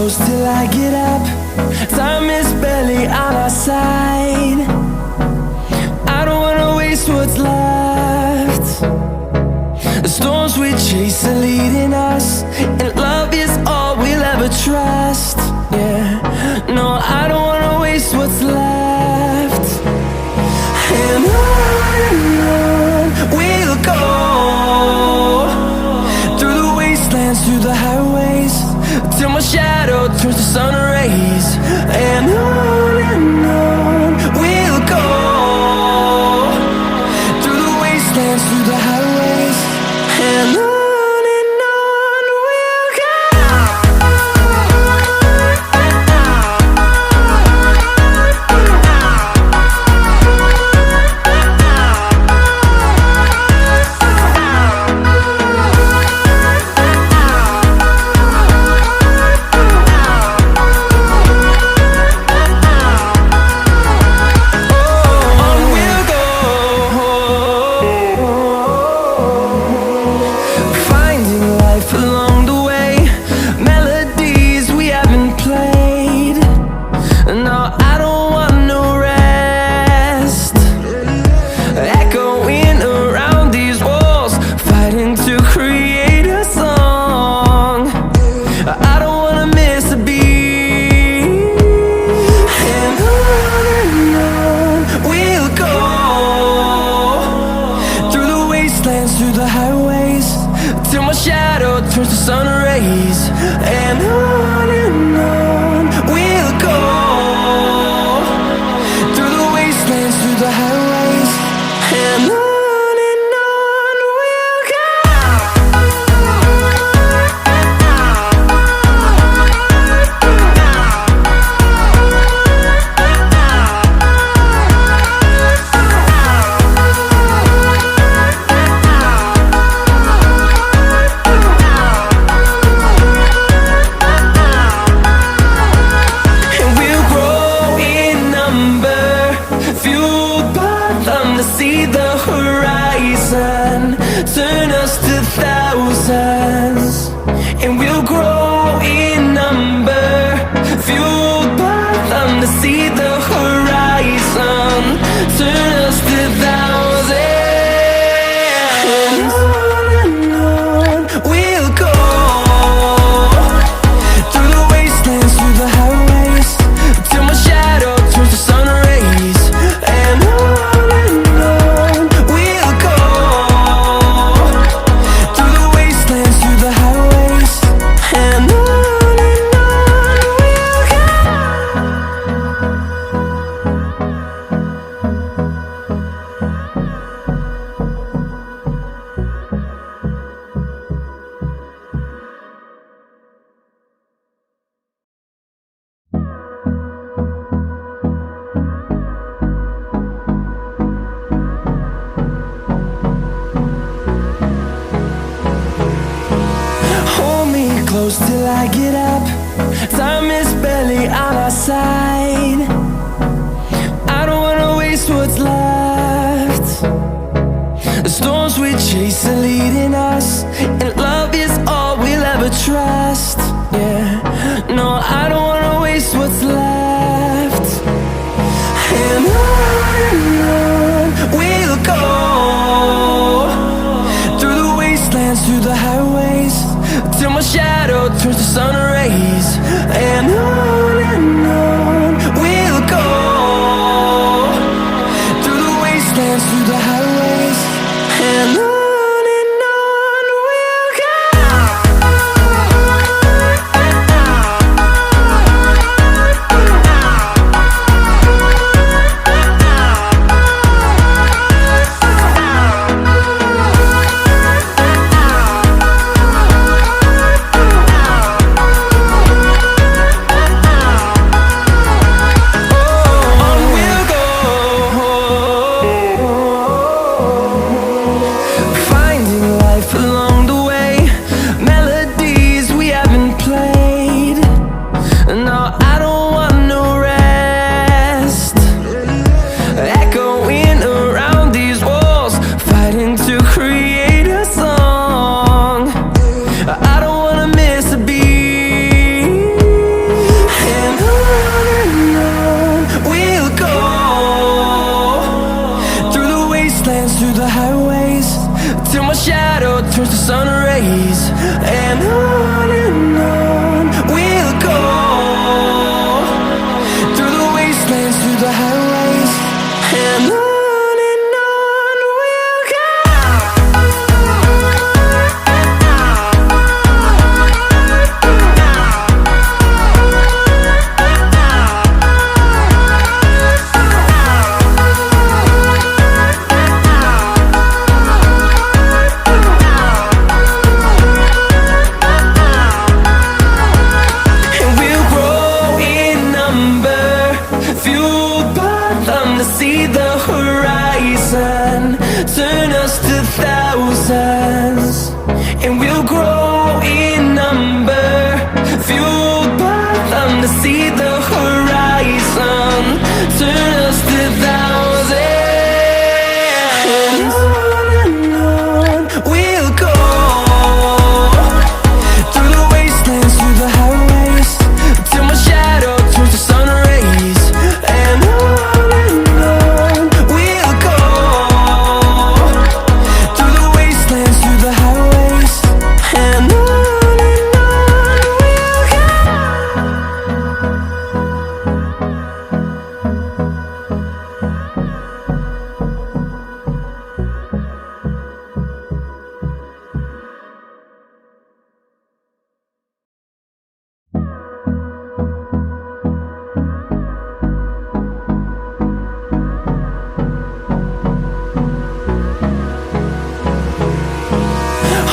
close till I get up. Time is barely on our side. I don't wanna waste what's left. The storms we chase are leading us, and love is all we'll ever trust. Yeah, no, I don't wanna waste what's left. And on we'll go, through the wastelands, through the highways, till my shadow turns to sun rays. And on we'll go, through the wastelands, through the highways, and on. Through the highways, till my shadow turns to sun rays. And on we'll go, through the wastelands, through the highways, and on. See the horizon turn us to thousands, and we'll grow in number, fueled by them to see the horizon turn us to thousands. And on we'll go, through the wastelands, through the highways, till my shadow turns to sun rays. And on close till I get up. Time is barely on our side. I don't wanna waste what's left. The storms we chase are leading us, and love is all we'll ever trust. Yeah, no, I don't wanna waste what's left. And on we'll go, through the wastelands, through the highways, till my shadow turns to sun rays. And on we'll go, through the wastelands, through the highways, and on. horizons, and we'll grow in number, fueled by them to see the horizon, turn us to thousands. And on we'll go, through the wastelands, through the highways, till my shadow turns to sun rays. And on we'll go, through the wastelands, through the highways. And on we'll go.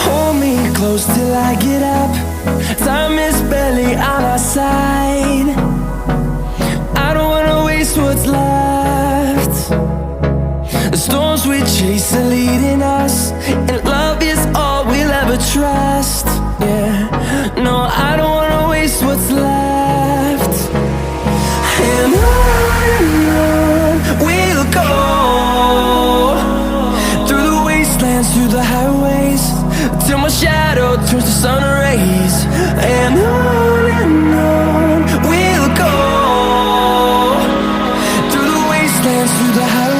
Hold me close till I get up. Time is barely on our side. I don't wanna waste what's left. The storms we chase are leading us, and love is all we'll ever trust. Yeah, no, I don't wanna waste what's left. And on we'll go, through the wastelands, through the highways, till my shadow turns to sun rays. And on we'll go, through the wastelands, through the highways.